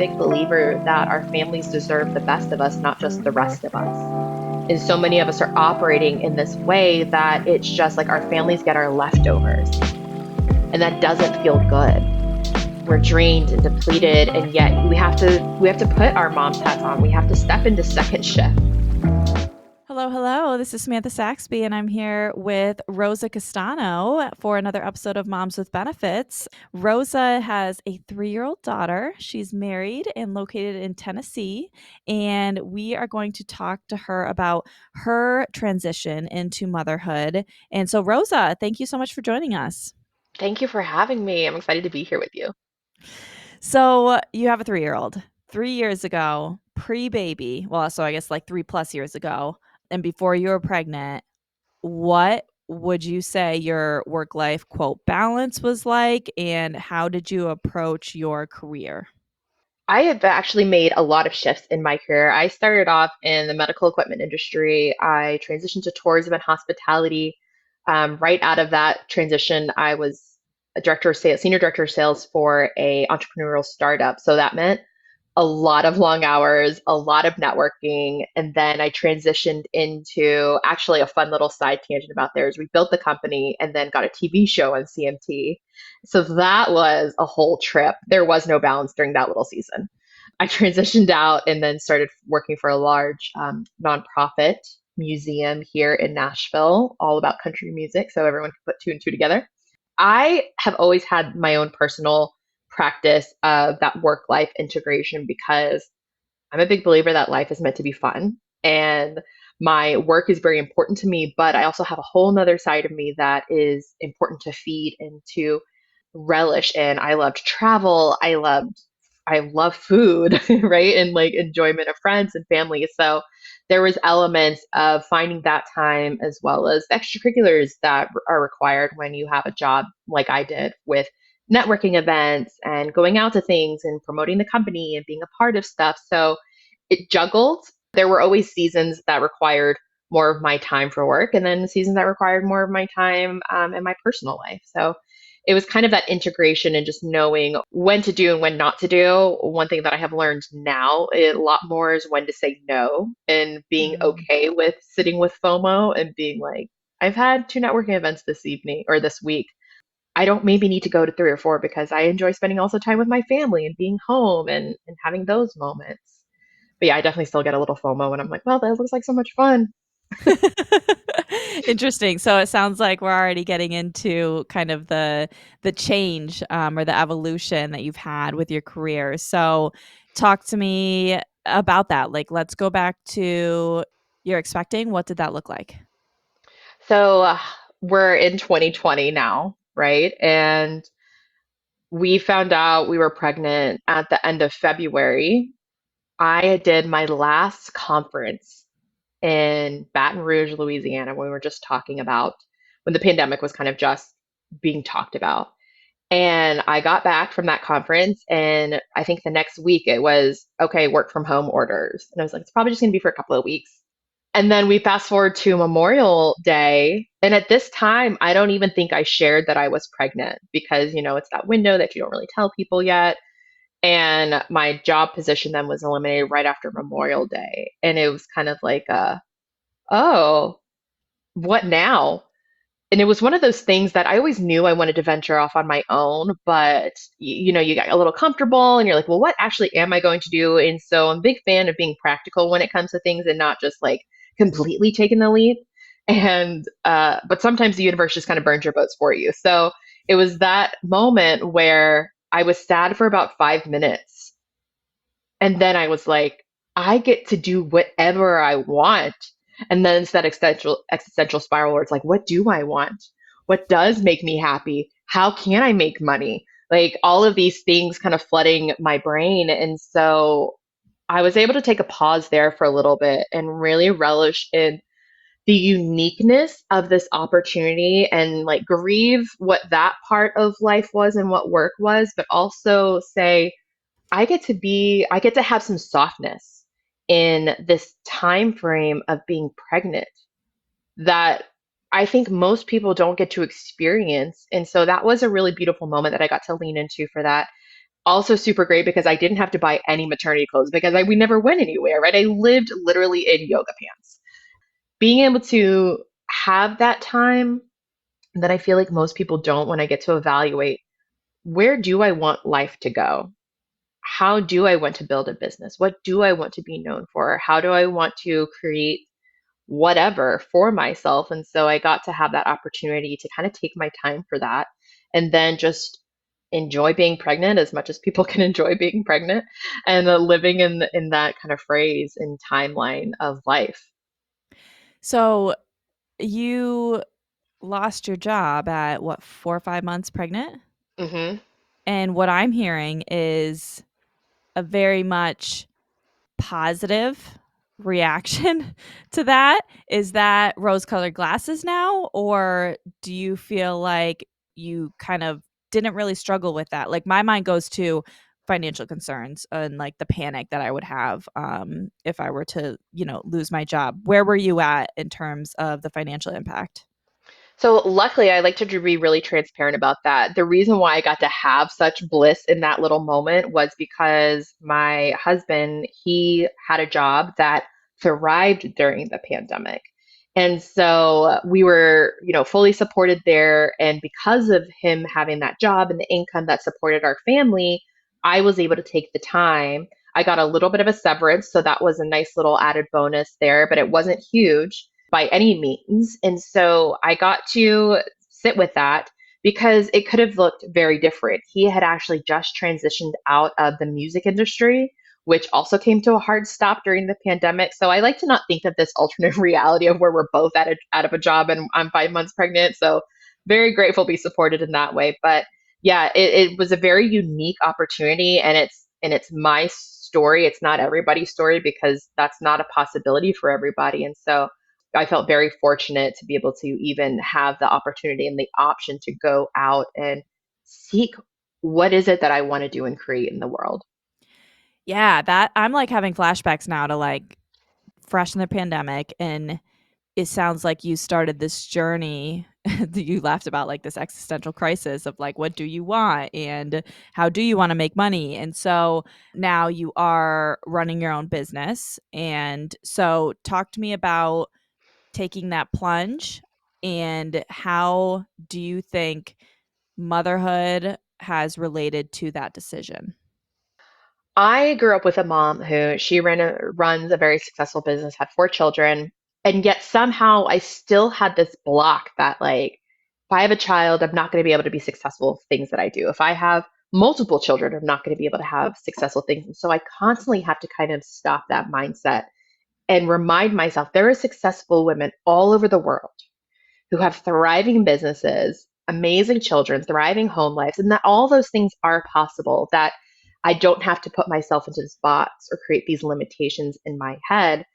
big believer that our families deserve the best of us, not just the rest of us. And so many of us are operating in this way that it's just like our families get our leftovers. And that doesn't feel good. We're drained and depleted, and yet we have to put our mom's hats on. We have to step into second shift. Hello, hello. This is Samantha Saxby, and I'm here with Rosa Castano for another episode of Moms with Benefits. Rosa has a 3-year-old daughter. She's married and located in Tennessee, and we are going to talk to her about her transition into motherhood. And so, Rosa, thank you so much for joining us. Thank you for having me. I'm excited to be here with you. So, you have a 3-year-old. 3 years ago, pre baby, well, so I guess like 3+ years ago, and before you were pregnant, what would you say your work life quote balance was like, and how did you approach your career? I have actually made a lot of shifts in my career. I started off in the medical equipment industry. I transitioned to tourism and hospitality. Right out of that transition, I was a director of sales, senior director of sales for a entrepreneurial startup. So that meant a lot of long hours, a lot of networking, and then I transitioned into actually a fun little side tangent about theirs. We built the company and then got a TV show on CMT. So that was a whole trip. There was no balance during that little season. I transitioned out and then started working for a large nonprofit museum here in Nashville, all about country music, so everyone could put two and two together. I have always had my own personal practice of that work life integration because I'm a big believer that life is meant to be fun. And my work is very important to me, but I also have a whole nother side of me that is important to feed and to relish in. I loved travel. I love food, right? And like enjoyment of friends and family. So there was elements of finding that time as well as extracurriculars that are required when you have a job like I did with networking events and going out to things and promoting the company and being a part of stuff. So it juggled. There were always seasons that required more of my time for work and then seasons that required more of my time in my personal life. So it was kind of that integration and just knowing when to do and when not to do. One thing that I have learned now a lot more is when to say no and being Mm. okay with sitting with FOMO and being like, I've had 2 networking events this evening or this week. I don't maybe need to go to 3 or 4 because I enjoy spending also time with my family and being home and having those moments. But yeah, I definitely still get a little FOMO when I'm like, well, that looks like so much fun. Interesting. So it sounds like we're already getting into kind of the change or the evolution that you've had with your career. So talk to me about that. Like, let's go back to you're expecting. What did that look like? So we're in 2020 now, right? And we found out we were pregnant at the end of February. I did my last conference in Baton Rouge, Louisiana, when we were just talking about when the pandemic was kind of just being talked about. And I got back from that conference, and I think the next week it was okay, work from home orders. And I was like, it's probably just going to be for a couple of weeks. And then we fast forward to Memorial Day. And at this time, I don't even think I shared that I was pregnant because, it's that window that you don't really tell people yet. And my job position then was eliminated right after Memorial Day. And it was kind of like, oh, what now? And it was one of those things that I always knew I wanted to venture off on my own, but you got a little comfortable and you're like, well, what actually am I going to do? And so I'm a big fan of being practical when it comes to things and not just like completely taking the leap. And but sometimes the universe just kind of burns your boats for you. So it was that moment where I was sad for about 5 minutes. And then I was like, I get to do whatever I want. And then it's that existential spiral where it's like, what do I want? What does make me happy? How can I make money? Like all of these things kind of flooding my brain. And so I was able to take a pause there for a little bit and really relish in the uniqueness of this opportunity and like grieve what that part of life was and what work was, but also say, I get to have some softness in this time frame of being pregnant that I think most people don't get to experience. And so that was a really beautiful moment that I got to lean into for that. Also super great because I didn't have to buy any maternity clothes because we never went anywhere, right? I lived literally in yoga pants. Being able to have that time that I feel like most people don't when I get to evaluate where do I want life to go? How do I want to build a business? What do I want to be known for? How do I want to create whatever for myself? And so I got to have that opportunity to kind of take my time for that and then just enjoy being pregnant as much as people can enjoy being pregnant and living in that kind of phrase and timeline of life. So you lost your job at what, 4 or 5 months pregnant? Hmm. And what I'm hearing is a very much positive reaction to that. Is that rose-colored glasses now, or do you feel like you kind of didn't really struggle with that? Like, my mind goes to financial concerns and, like, the panic that I would have, if I were to, lose my job. Where were you at in terms of the financial impact? So luckily, I like to be really transparent about that. The reason why I got to have such bliss in that little moment was because my husband, he had a job that thrived during the pandemic. And so we were, fully supported there. And because of him having that job and the income that supported our family, I was able to take the time. I got a little bit of a severance, so that was a nice little added bonus there, but it wasn't huge by any means. And so I got to sit with that because it could have looked very different. He had actually just transitioned out of the music industry, which also came to a hard stop during the pandemic. So I like to not think of this alternate reality of where we're both out of a job and I'm 5 months pregnant. So very grateful to be supported in that way. But yeah, it was a very unique opportunity, and it's my story. It's not everybody's story because that's not a possibility for everybody. And so I felt very fortunate to be able to even have the opportunity and the option to go out and seek what is it that I want to do and create in the world. Yeah, that I'm, like, having flashbacks now to, like, fresh in the pandemic, and it sounds like you started this journey that you laughed about, like, this existential crisis of, like, what do you want and how do you wanna make money? And so now you are running your own business, and so talk to me about taking that plunge, and how do you think motherhood has related to that decision? I grew up with a mom who runs a very successful business, had 4 children, and yet somehow I still had this block that like if I have a child, I'm not going to be able to be successful with things that I do. If I have multiple children, I'm not going to be able to have successful things. And so I constantly have to kind of stop that mindset and remind myself there are successful women all over the world who have thriving businesses, amazing children, thriving home lives, and that all those things are possible, that I don't have to put myself into this box or create these limitations in my head.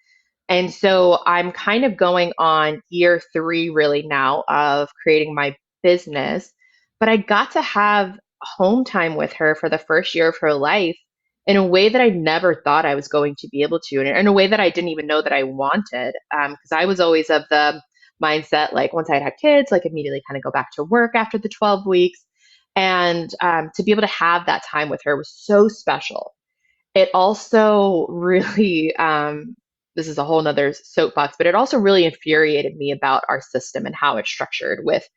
And so I'm kind of going on year 3 really now of creating my business, but I got to have home time with her for the first year of her life in a way that I never thought I was going to be able to, and in a way that I didn't even know that I wanted. Because I was always of the mindset, like once I had kids, like immediately kind of go back to work after the 12 weeks. And to be able to have that time with her was so special. It also really, this is a whole nother soapbox, but it also really infuriated me about our system and how it's structured with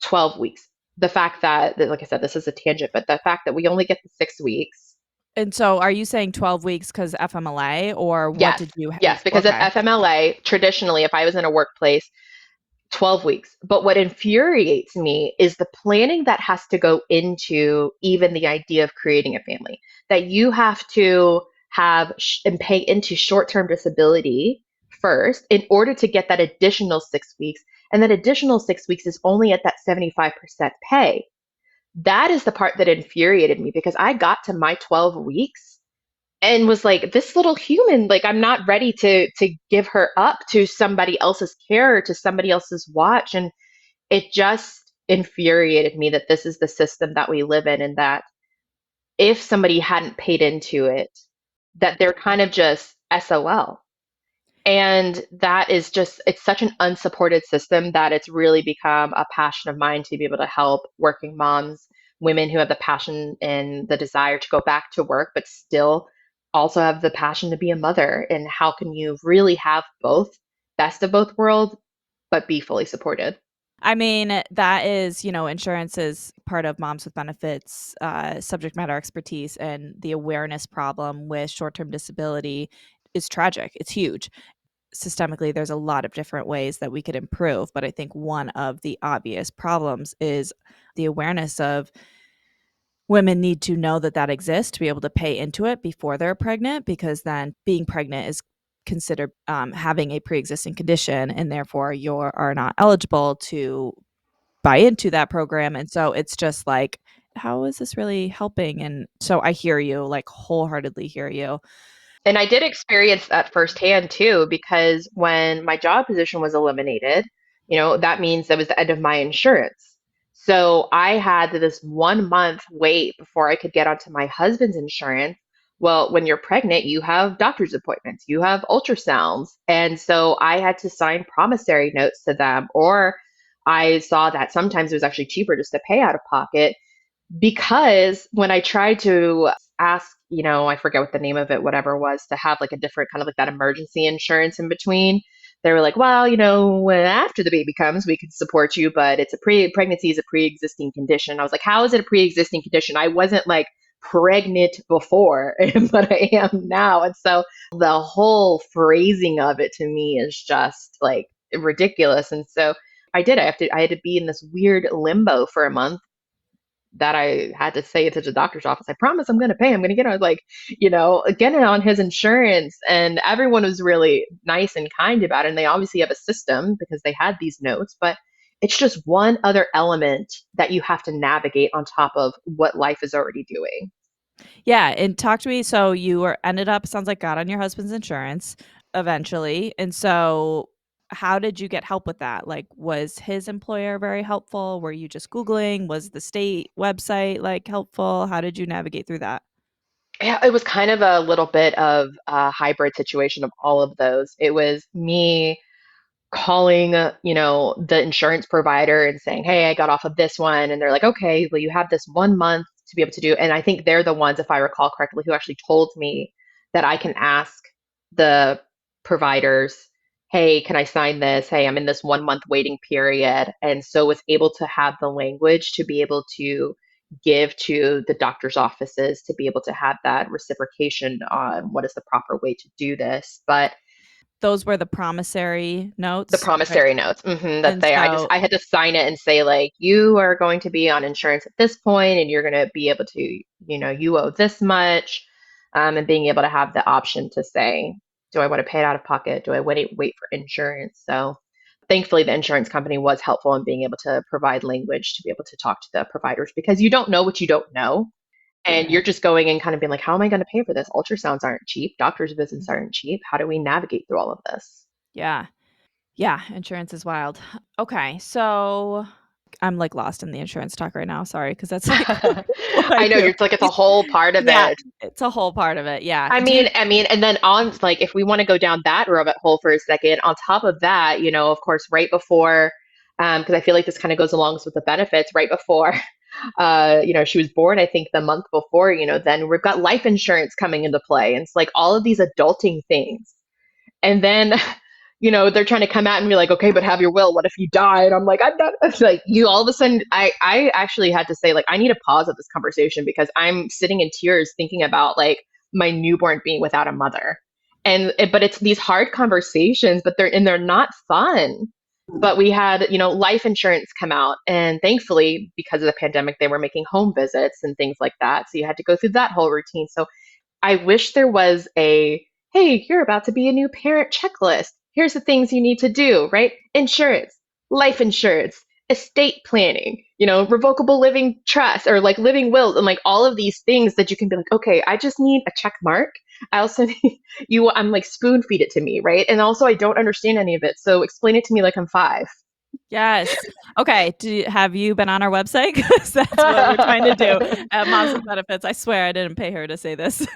12 weeks. The fact that, like I said, this is a tangent, but the fact that we only get the 6 weeks. And so are you saying 12 weeks because FMLA, or what Yes, did you yes, because of okay. FMLA, traditionally, if I was in a workplace, 12 weeks. But what infuriates me is the planning that has to go into even the idea of creating a family, that you have to have and pay into short term disability first in order to get that additional 6 weeks. And that additional 6 weeks is only at that 75% pay. That is the part that infuriated me because I got to my 12 weeks and was like, this little human, like I'm not ready to give her up to somebody else's care or to somebody else's watch. And it just infuriated me that this is the system that we live in, and that if somebody hadn't paid into it, that they're kind of just SOL. And that is just, it's such an unsupported system that it's really become a passion of mine to be able to help working moms women who have the passion and the desire to go back to work, but still also have the passion to be a mother. And how can you really have both, best of both worlds, but be fully supported? I mean, that is, insurance is part of Moms with Benefits subject matter expertise, and the awareness problem with short term disability is tragic. It's huge. Systemically, there's a lot of different ways that we could improve, but I think one of the obvious problems is the awareness of women need to know that that exists to be able to pay into it before they're pregnant, because then being pregnant is considered having a pre-existing condition, and therefore you are not eligible to buy into that program. And so it's just like, how is this really helping? And so I hear you, like wholeheartedly hear you. And I did experience that firsthand too, because when my job position was eliminated, that means that was the end of my insurance. So I had this 1 month wait before I could get onto my husband's insurance. Well, when you're pregnant, you have doctor's appointments, you have ultrasounds. And so I had to sign promissory notes to them, or I saw that sometimes it was actually cheaper just to pay out of pocket, because when I tried to ask, I forget what the name of it, whatever it was, to have like a different kind of like that emergency insurance in between, they were like, well, when after the baby comes, we can support you, but it's a pregnancy is a pre-existing condition. I was like, how is it a pre-existing condition? I wasn't like pregnant before, but I am now. And so the whole phrasing of it to me is just like ridiculous. And so I had to be in this weird limbo for a month, that I had to say it to the doctor's office. I promise I'm going to pay. I'm going to get it. I was like, getting on his insurance, and everyone was really nice and kind about it. And they obviously have a system because they had these notes, but it's just one other element that you have to navigate on top of what life is already doing. Yeah, and talk to me. So you were ended up, sounds like, got on your husband's insurance eventually. And so how did you get help with that? Like, was his employer very helpful? Were you just Googling? Was the state website like helpful? How did you navigate through that? Yeah, it was kind of a little bit of a hybrid situation of all of those. It was me calling, the insurance provider and saying, "Hey, I got off of this one." And they're like, "Okay, well, you have this 1 month to be able to do." And I think they're the ones, if I recall correctly, who actually told me that I can ask the providers, "Hey, can I sign this? Hey, I'm in this 1 month waiting period." And so was able to have the language to be able to give to the doctor's offices to be able to have that reciprocation on what is the proper way to do this. But Those were the promissory the notes, right? promissory notes, that And they, so I had to sign it and say like, you are going to be on insurance at this point, and you're going to be able to, you owe this much, and being able to have the option to say, do I want to pay it out of pocket? Do I wait for insurance? So thankfully, the insurance company was helpful in being able to provide language to be able to talk to the providers, because you don't know what you don't know. And you're just going and kind of being like, how am I going to pay for this? Ultrasounds aren't cheap. Doctor's visits aren't cheap. How do we navigate through all of this? yeah. Yeah, insurance is wild. Okay, so I'm like lost in the insurance talk right now. Sorry, because that's like what I I know, do. you're it's like it's a whole part of Yeah, it. it's a whole part of it. Yeah. I Do you mean, I mean, and then on, like, if we want to go down that rabbit hole for a second, on top of that, of course, right before, because I feel like this kind of goes along with the benefits, right before, she was born, I think the month before, then we've got life insurance coming into play, and it's like all of these adulting things. And then, they're trying to come at and be like, okay, but have your will. What if you die? And I'm like, I'm not. It's like you all of a sudden, I actually had to say, like, I need a pause of this conversation, because I'm sitting in tears thinking about like my newborn being without a mother. But it's these hard conversations, but they're not fun. But we had, life insurance come out, and thankfully, because of the pandemic, they were making home visits and things like that. So you had to go through that whole routine. So I wish there was a, hey, you're about to be a new parent checklist. Here's the things you need to do, right? Insurance, life insurance, estate planning, revocable living trust, or like living wills, and like all of these things that you can be like, okay, I just need a check mark. I also need I'm like, spoon feed it to me, right? And also, I don't understand any of it. So explain it to me like I'm five. Yes. Okay, have you been on our website? Because that's what we're trying to do at Moms with Benefits. I swear I didn't pay her to say this.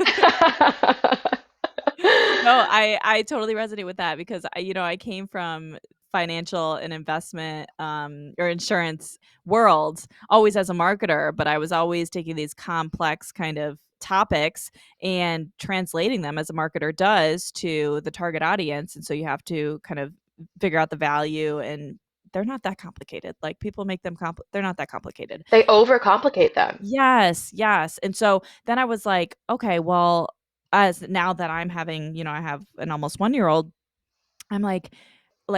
No, I totally resonate with that, because I came from financial and investment or insurance worlds always as a marketer, but I was always taking these complex kind of topics and translating them as a marketer does to the target audience. And so you have to kind of figure out the value, and they're not that complicated. Like people make them they're not that complicated. They overcomplicate them. Yes, yes. And so then I was like, okay, well, as now that I'm having, I have an almost 1-year old, I'm like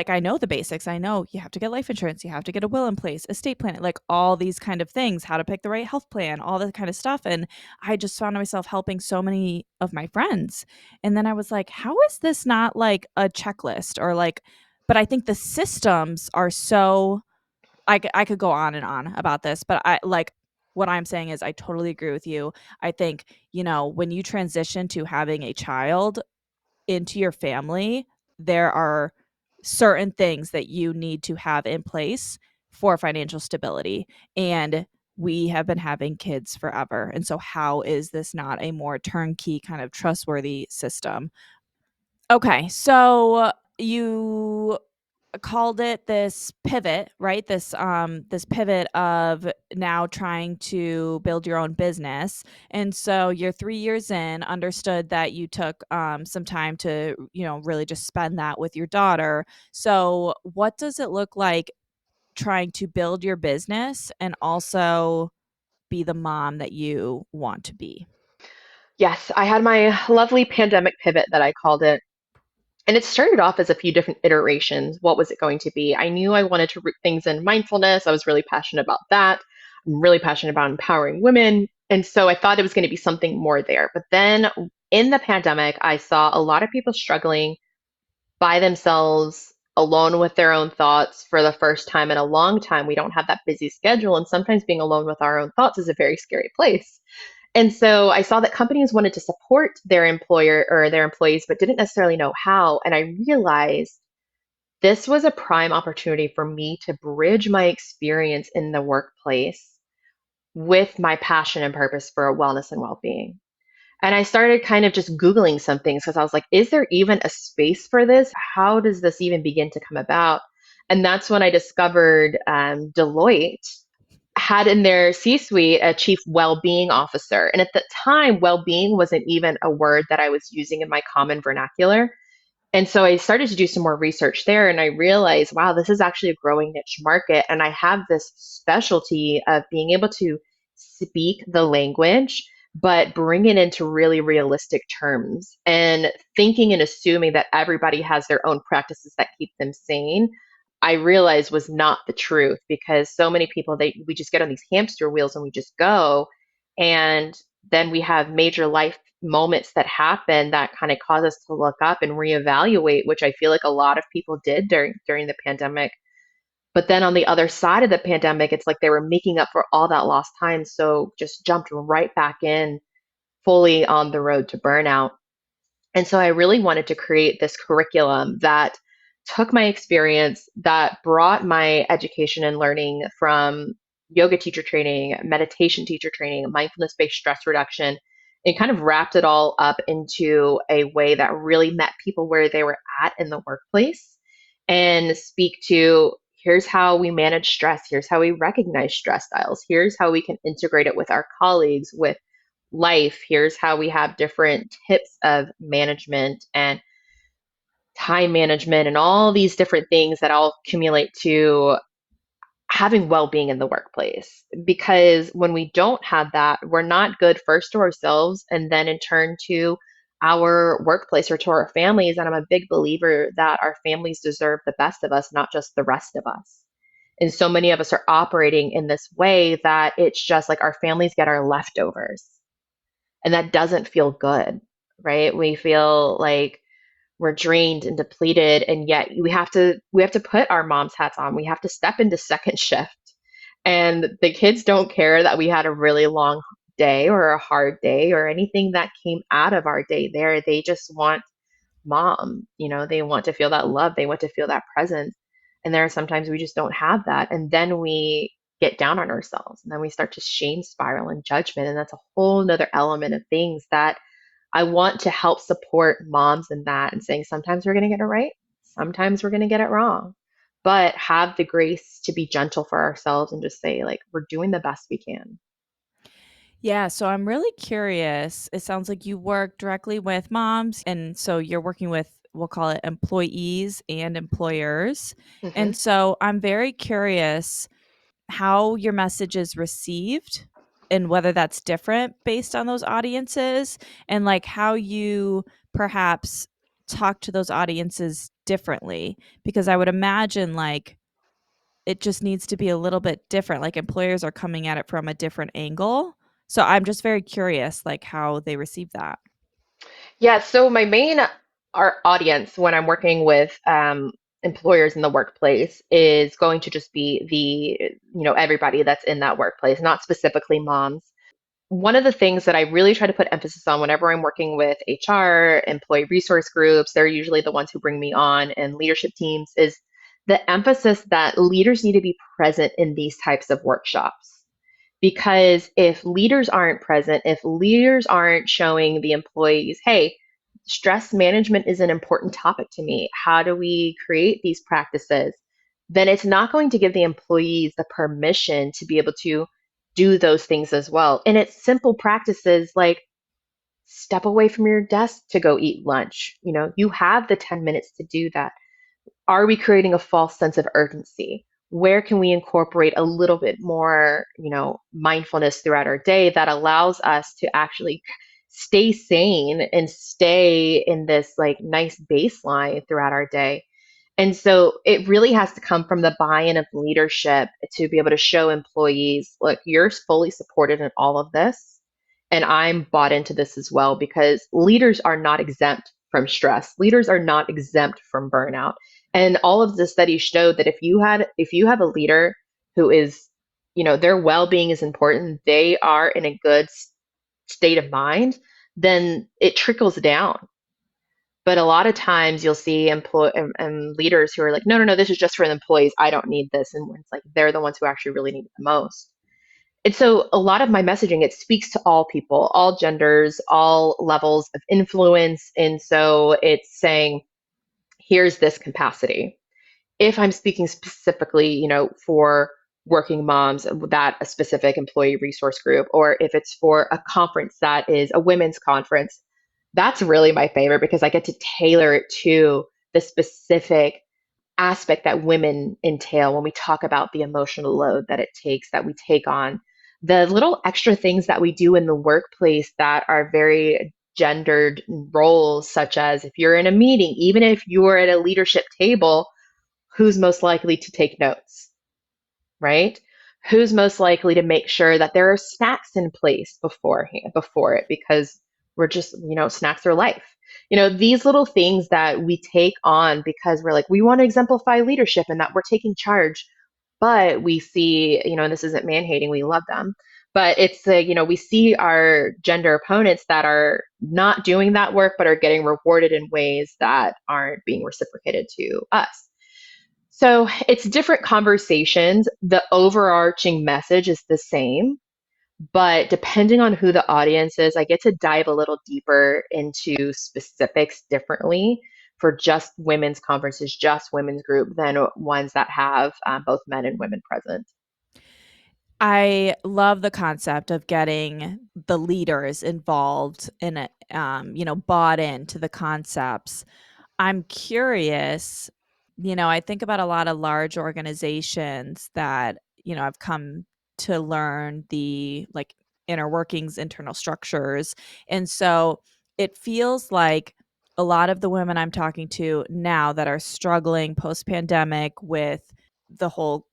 I know the basics. I know you have to get life insurance, you have to get a will in place, estate planning, like all these kind of things, how to pick the right health plan, all that kind of stuff. And I just found myself helping so many of my friends. And then I was like, how is this not like a checklist or like, but I think the systems are so I could go on and on about this, but I like what I'm saying is I totally agree with you. I think, when you transition to having a child into your family, there are certain things that you need to have in place for financial stability. And we have been having kids forever. And so, how is this not a more turnkey kind of trustworthy system? Okay. So, you called it this pivot, right? This pivot of now trying to build your own business. And so you're 3 years in, understood that you took some time to, really just spend that with your daughter. So what does it look like trying to build your business and also be the mom that you want to be? Yes, I had my lovely pandemic pivot that I called it. And it started off as a few different iterations. What was it going to be? I knew I wanted to root things in mindfulness. I was really passionate about that. I'm really passionate about empowering women. And so I thought it was going to be something more there. But then in the pandemic, I saw a lot of people struggling by themselves, alone with their own thoughts for the first time in a long time. We don't have that busy schedule. And sometimes being alone with our own thoughts is a very scary place. And so I saw that companies wanted to support their employer or their employees, but didn't necessarily know how. And I realized this was a prime opportunity for me to bridge my experience in the workplace with my passion and purpose for wellness and well being. And I started kind of just Googling some things because I was like, is there even a space for this? How does this even begin to come about? And that's when I discovered Deloitte had in their C suite a chief well-being officer. And at the time, well-being wasn't even a word that I was using in my common vernacular. And so I started to do some more research there and I realized, wow, this is actually a growing niche market. And I have this specialty of being able to speak the language, but bring it into really realistic terms and thinking and assuming that everybody has their own practices that keep them sane. I realized was not the truth because so many people we just get on these hamster wheels and we just go. And then we have major life moments that happen that kind of cause us to look up and reevaluate, which I feel like a lot of people did during the pandemic. But then on the other side of the pandemic, it's like they were making up for all that lost time, so just jumped right back in fully on the road to burnout. And so I really wanted to create this curriculum that took my experience, that brought my education and learning from yoga teacher training, meditation teacher training, mindfulness based stress reduction, and kind of wrapped it all up into a way that really met people where they were at in the workplace and speak to here's how we manage stress, here's how we recognize stress styles, here's how we can integrate it with our colleagues, with life. Here's how we have different tips of management and time management and all these different things that all accumulate to having well-being in the workplace. Because when we don't have that, we're not good first to ourselves and then in turn to our workplace or to our families. And I'm a big believer that our families deserve the best of us, not just the rest of us. And so many of us are operating in this way that it's just like our families get our leftovers and that doesn't feel good, right? We feel like we're drained and depleted, and yet we have to put our mom's hats on. We have to step into second shift. And the kids don't care that we had a really long day or a hard day or anything that came out of our day there. They just want mom, they want to feel that love, they want to feel that presence. And there are sometimes we just don't have that. And then we get down on ourselves and then we start to shame spiral and judgment. And that's a whole nother element of things that I want to help support moms in that and saying sometimes we're going to get it right, sometimes we're going to get it wrong. but have the grace to be gentle for ourselves and just say, like, we're doing the best we can. Yeah, so I'm really curious. It sounds like you work directly with moms, and so you're working with, we'll call it employees and employers. Hmm. And so I'm very curious how your message is received and whether that's different based on those audiences, and like how you perhaps talk to those audiences differently, because I would imagine like it just needs to be a little bit different, like employers are coming at it from a different angle. So I'm just very curious like how they receive that. Yeah, so my main our audience when I'm working with employers in the workplace is going to just be everybody that's in that workplace, not specifically moms. One of the things that I really try to put emphasis on whenever I'm working with HR, employee resource groups, they're usually the ones who bring me on, and leadership teams, is the emphasis that leaders need to be present in these types of workshops. Because if leaders aren't present, if leaders aren't showing the employees, hey, stress management is an important topic to me, how do we create these practices? Then it's not going to give the employees the permission to be able to do those things as well. And it's simple practices like step away from your desk to go eat lunch. You have the 10 minutes to do that. Are we creating a false sense of urgency? Where can we incorporate a little bit more, mindfulness throughout our day that allows us to actually stay sane and stay in this like nice baseline throughout our day? And so it really has to come from the buy-in of leadership to be able to show employees, look, you're fully supported in all of this. And I'm bought into this as well because leaders are not exempt from stress. Leaders are not exempt from burnout. And all of the studies show that if you have a leader who is, their well-being is important, they are in a good state of mind, then it trickles down. But a lot of times you'll see leaders who are like, no, no, no, this is just for the employees. I don't need this. And it's like they're the ones who actually really need it the most. And so a lot of my messaging, it speaks to all people, all genders, all levels of influence. And so it's saying, here's this capacity. If I'm speaking specifically, for working moms, that a specific employee resource group, or if it's for a conference that is a women's conference, that's really my favorite because I get to tailor it to the specific aspect that women entail when we talk about the emotional load that it takes, that we take on, the little extra things that we do in the workplace that are very gendered roles, such as if you're in a meeting, even if you're at a leadership table, who's most likely to take notes, right? Who's most likely to make sure that there are snacks in place before it because we're just, snacks are life. These little things that we take on because we're like, we want to exemplify leadership and that we're taking charge. But we see, and this isn't man hating, we love them. But it's, we see our gender opponents that are not doing that work, but are getting rewarded in ways that aren't being reciprocated to us. So it's different conversations. The overarching message is the same, but depending on who the audience is, I get to dive a little deeper into specifics differently for just women's conferences, just women's group, than ones that have both men and women present. I love the concept of getting the leaders involved in it, bought into the concepts. I'm curious, I think about a lot of large organizations that, I've come to learn the like inner workings, internal structures. And so it feels like a lot of the women I'm talking to now that are struggling post pandemic with the whole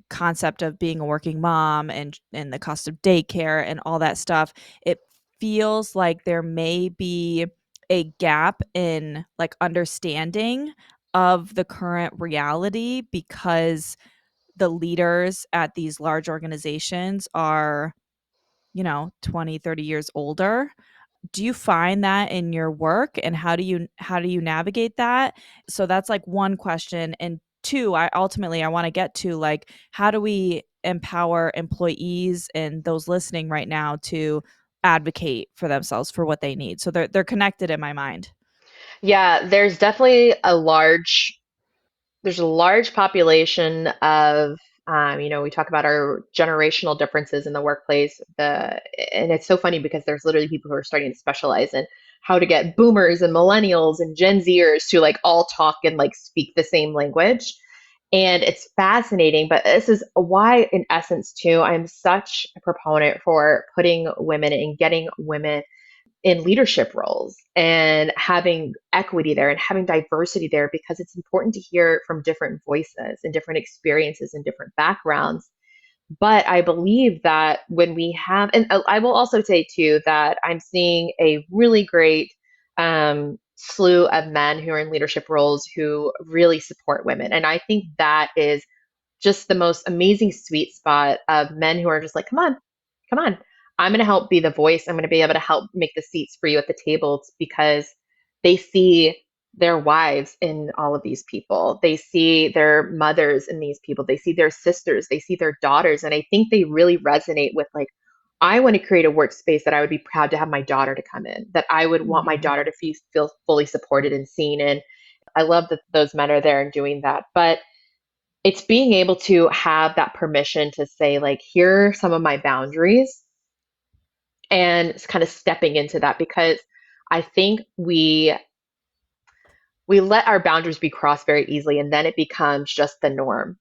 concept of being a working mom and the cost of daycare and all that stuff, it feels like there may be a gap in like understanding of the current reality because the leaders at these large organizations are 20, 30 years older. Do you find that in your work, and how do you navigate that? So that's like one question. And two, I want to get to like how do we empower employees and those listening right now to advocate for themselves for what they need, so they're connected in my mind. Yeah, there's definitely a large there's a large population of we talk about our generational differences in the workplace. And it's so funny because there's literally people who are starting to specialize in how to get boomers and millennials and Gen Zers to like all talk and like speak the same language. And it's fascinating, but this is why, in essence, too, I'm such a proponent for putting women and getting women in leadership roles and having equity there and having diversity there because it's important to hear from different voices and different experiences and different backgrounds. But I believe that when we have, and I will also say too that I'm seeing a really great slew of men who are in leadership roles who really support women. And I think that is just the most amazing sweet spot of men who are just like, come on, come on. I'm going to help be the voice. I'm going to be able to help make the seats for you at the tables because they see their wives in all of these people. They see their mothers in these people. They see their sisters. They see their daughters. And I think they really resonate with like, I want to create a workspace that I would be proud to have my daughter to come in, that I would want my Mhm. daughter to feel fully supported and seen. And I love that those men are there and doing that. But it's being able to have that permission to say, like, here are some of my boundaries and it's kind of stepping into that because I think we let our boundaries be crossed very easily and then it becomes just the norm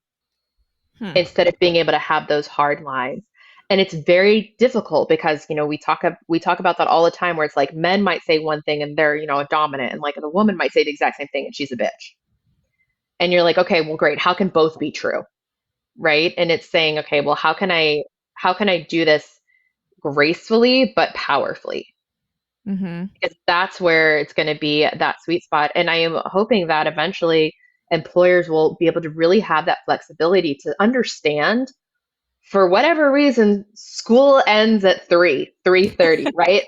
Hmm. instead of being able to have those hard lines. And it's very difficult because, we talk about that all the time where it's like men might say one thing and they're, a dominant and like the woman might say the exact same thing and she's a bitch. And you're like, okay, well, great. How can both be true? Right? And it's saying, okay, well, how can I do this gracefully but powerfully? Mhm. Because that's where it's going to be that sweet spot. And I am hoping that eventually employers will be able to really have that flexibility to understand for whatever reason school ends at 3:30, right?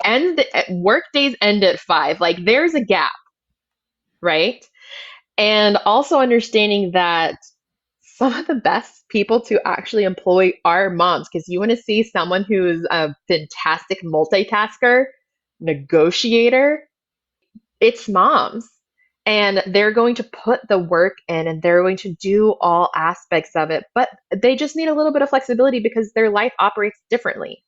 Work days end at 5. Like there's a gap, right? And also understanding that some of the best people to actually employ are moms because you want to see someone who's a fantastic multitasker, negotiator, it's moms. And they're going to put the work in and they're going to do all aspects of it, but they just need a little bit of flexibility because their life operates differently.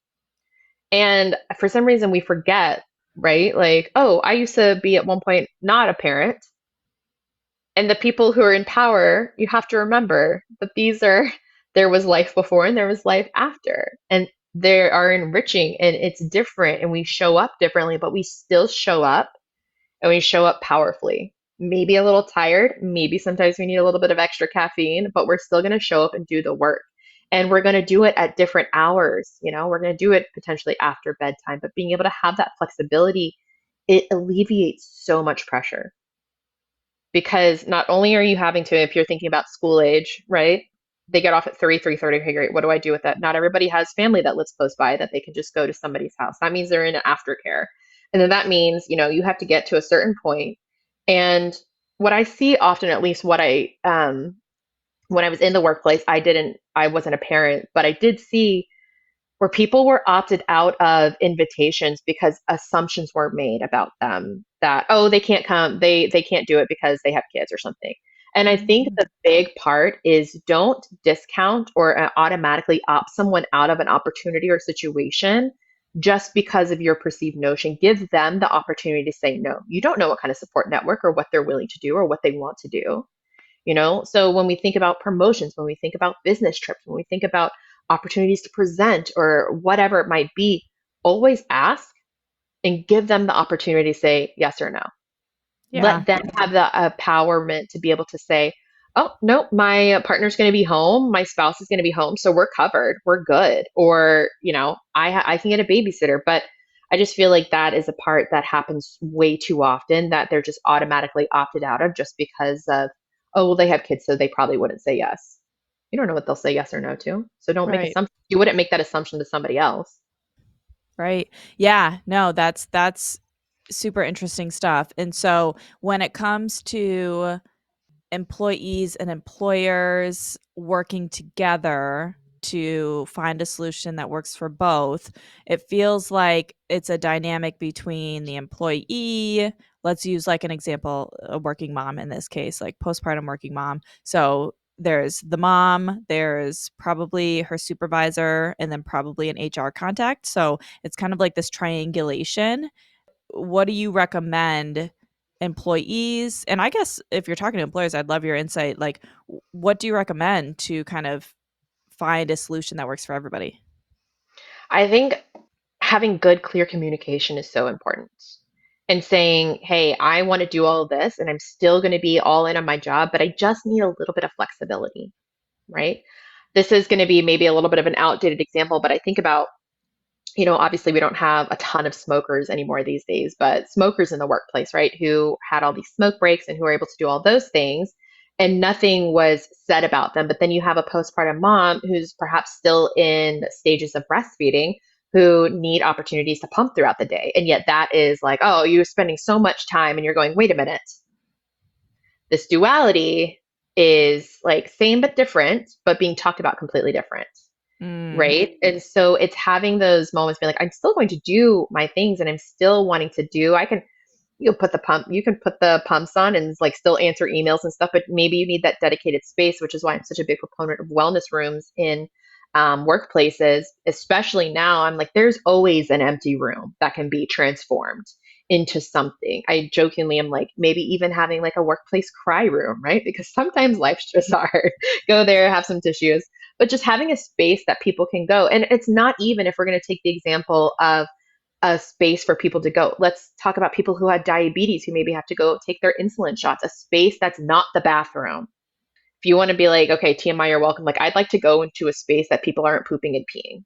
And for some reason, we forget, right? Like, oh, I used to be at one point not a parent. And the people who are in power, you have to remember that there was life before and there was life after. And they are enriching and it's different and we show up differently, but we still show up and we show up powerfully. Maybe a little tired, maybe sometimes we need a little bit of extra caffeine, but we're still going to show up and do the work. And we're going to do it at different hours. We're going to do it potentially after bedtime, but being able to have that flexibility, it alleviates so much pressure because not only are you having to, if you're thinking about school age, right? They get off at 3:30. Okay, great. What do I do with that? Not everybody has family that lives close by that they can just go to somebody's house. That means they're in aftercare. And then that means, you have to get to a certain point. And what I see often, at least when I was in the workplace, I wasn't a parent, but I did see where people were opted out of invitations because assumptions were made about them that oh they can't come they can't do it because they have kids or something. And I think Mhm. the big part is don't discount or automatically opt someone out of an opportunity or situation just because of your perceived notion. Give them the opportunity to say no. You don't know what kind of support network or what they're willing to do or what they want to do. So when we think about promotions, when we think about business trips, when we think about opportunities to present or whatever it might be, always ask and give them the opportunity to say yes or no. Yeah. Let them have the empowerment to be able to say, oh, no, my partner's going to be home, my spouse is going to be home, so we're covered, we're good. Or, I can get a babysitter. But I just feel like that is a part that happens way too often that they're just automatically opted out of just because of, oh, well, they have kids, so they probably wouldn't say yes. You don't know what they'll say yes or no to. So don't make Right. assumptions. You wouldn't make that assumption to somebody else. Right. Yeah. No, that's super interesting stuff. And so when it comes to employees and employers working together to find a solution that works for both. It feels like it's a dynamic between the employee. Let's use like an example, a working mom in this case, like postpartum working mom. So there's the mom, there's probably her supervisor, and then probably an HR contact. So it's kind of like this triangulation. What do you recommend employees? And I guess if you're talking to employers, I'd love your insight. Like, what do you recommend to kind of find a solution that works for everybody? I think having good, clear communication is so important. And saying, hey, I want to do all of this and I'm still going to be all in on my job, but I just need a little bit of flexibility, right? This is going to be maybe a little bit of an outdated example, but I think about, obviously we don't have a ton of smokers anymore these days, but smokers in the workplace, right, who had all these smoke breaks and who were able to do all those things and nothing was said about them. But then you have a postpartum mom who's perhaps still in stages of breastfeeding who need opportunities to pump throughout the day. And yet that is like, oh, you're spending so much time and you're going, wait a minute, this duality is like same but different, but being talked about completely different. Mm. Right. And so it's having those moments being like, I'm still going to do my things and I'm still wanting to do, you can put the pumps on and like still answer emails and stuff, but maybe you need that dedicated space, which is why I'm such a big proponent of wellness rooms in workplaces, especially now. I'm like, there's always an empty room that can be transformed into something. I jokingly am like, maybe even having like a workplace cry room, right? Because sometimes life's just hard. Go there, have some tissues, but just having a space that people can go. And it's not even if we're going to take the example of a space for people to go. Let's talk about people who had diabetes who maybe have to go take their insulin shots, a space that's not the bathroom. If you want to be like, okay, TMI, you're welcome. Like, I'd like to go into a space that people aren't pooping and peeing.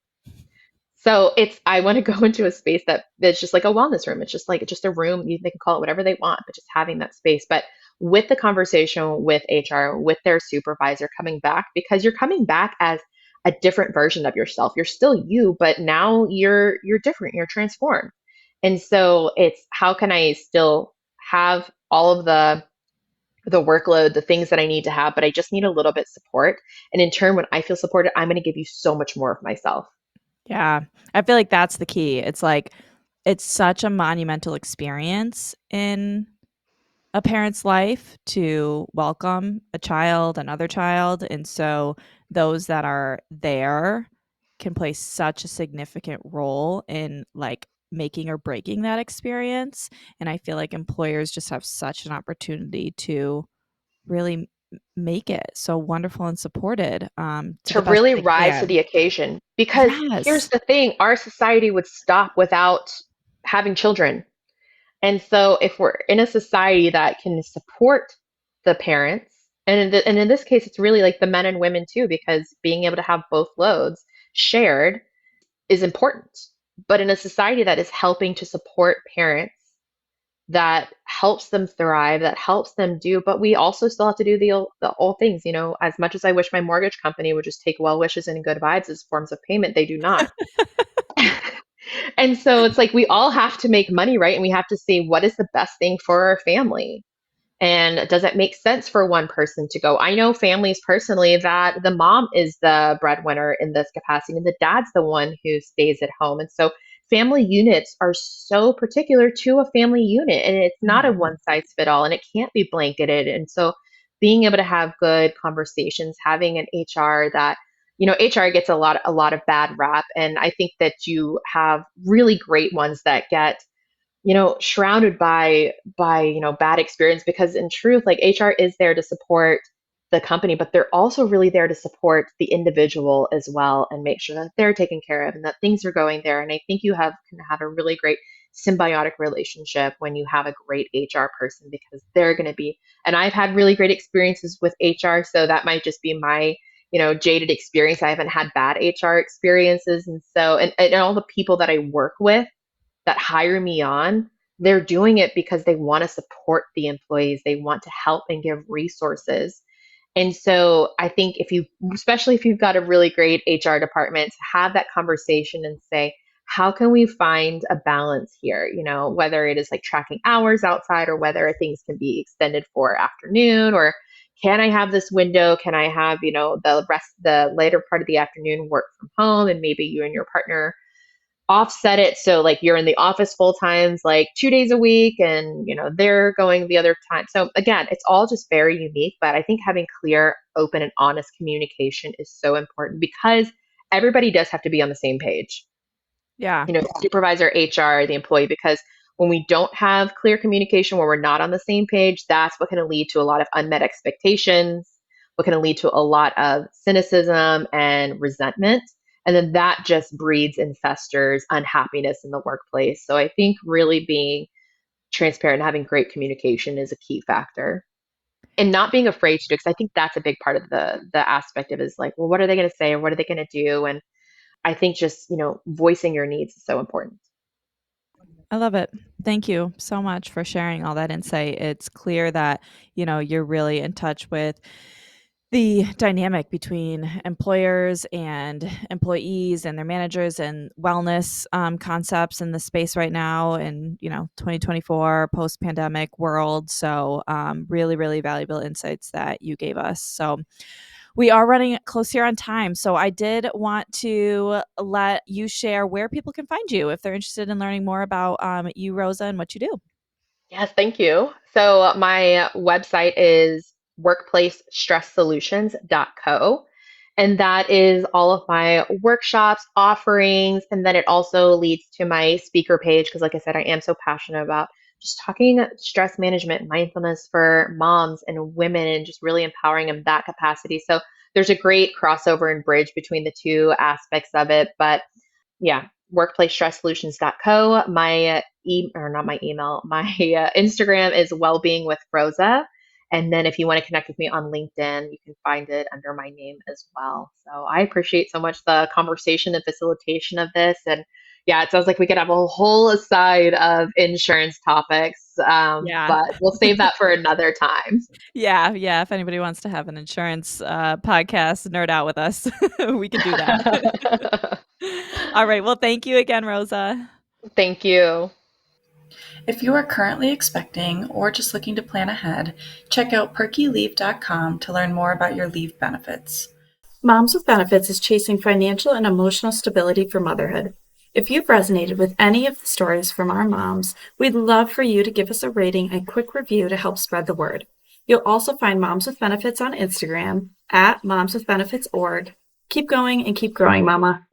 So I want to go into a space that's just like a wellness room. It's just like just a room. They can call it whatever they want, but just having that space. But with the conversation with HR, with their supervisor coming back, because you're coming back as a different version of yourself. You're still you, but now you're different. You're transformed. And so it's how can I still have all of the workload, the things that I need to have, but I just need a little bit support. And in turn, when I feel supported, I'm going to give you so much more of myself. Yeah. I feel like that's the key. It's like, it's such a monumental experience in a parent's life to welcome a child, another child. And so those that are there can play such a significant role in like making or breaking that experience. And I feel like employers just have such an opportunity to really make it so wonderful and supported to To the best really that they rise to can. the occasion. Because here's Yes. the thing, our society would stop without having children. And so if we're in a society that can support the parents, and in this case, it's really like the men and women too, because being able to have both loads shared is important. But in a society that is helping to support parents, that helps them thrive, that helps them do, but we also still have to do the old things, as much as I wish my mortgage company would just take well wishes and good vibes as forms of payment, they do not. And so it's like we all have to make money, right? And we have to see what is the best thing for our family. And does it make sense for one person to go? I know families personally that the mom is the breadwinner in this capacity and the dad's the one who stays at home. And so family units are so particular to a family unit and it's not a Mhm. one size fit all and it can't be blanketed. And so being able to have good conversations, having an HR that HR gets a lot of bad rap and I think that you have really great ones that get shrouded by bad experience because in truth like HR is there to support the company but they're also really there to support the individual as well and make sure that they're taken care of and that things are going there and I think you can have a really great symbiotic relationship when you have a great HR person because they're going to be and I've had really great experiences with HR so that might just be my jaded experience. I haven't had bad HR experiences and so and all the people that I work with that hire me on, they're doing it because they want to support the employees. They want to help and give resources. And so I think especially if you've got a really great HR department, have that conversation and say, how can we find a balance here? Whether it is like tracking hours outside or whether things can be extended for afternoon or can I have this window? Can I have, the later part of the afternoon work from home, and maybe you and your partner offset it so like you're in the office full times like 2 days a week, and they're going the other time. So again, it's all just very unique, but I think having clear, open, and honest communication is so important because everybody does have to be on the same page. Yeah. Supervisor, HR, the employee, because when we don't have clear communication, when we're not on the same page, that's what can lead to a lot of unmet expectations, what can lead to a lot of cynicism and resentment. And then that just breeds and festers unhappiness in the workplace. So I think really being transparent and having great communication is a key factor. And not being afraid to do, because I think that's a big part of the aspect of it is like, well, what are they going to say or what are they going to do? And I think just, voicing your needs is so important. I love it. Thank you so much for sharing all that insight. It's clear that, you're really in touch with the dynamic between employers and employees and their managers and wellness concepts in the space right now in 2024 post-pandemic world. So really, really valuable insights that you gave us. So we are running close here on time. So I did want to let you share where people can find you if they're interested in learning more about you, Rosa, and what you do. Yes, thank you. So my website is workplacestress.solutions.co. And that is all of my workshops, offerings, and then it also leads to my speaker page because, like I said, I am so passionate about just talking stress management, mindfulness for moms and women, and just really empowering them that capacity. So there's a great crossover and bridge between the two aspects of it. But yeah, workplacestress.solutions.co. Or not my email, my Instagram is wellbeing with Rosa. And then if you want to connect with me on LinkedIn, you can find it under my name as well. So I appreciate so much the conversation and facilitation of this. And yeah, it sounds like we could have a whole aside of insurance topics, Yeah. but we'll save that for another time. Yeah. Yeah. If anybody wants to have an insurance podcast, nerd out with us, we can do that. All right. Well, thank you again, Rosa. Thank you. If you are currently expecting or just looking to plan ahead, check out perkyleave.com to learn more about your leave benefits. Moms with Benefits is chasing financial and emotional stability for motherhood. If you've resonated with any of the stories from our moms, we'd love for you to give us a rating and quick review to help spread the word. You'll also find Moms with Benefits on Instagram at momswithbenefits.org. Keep going and keep growing, Mama.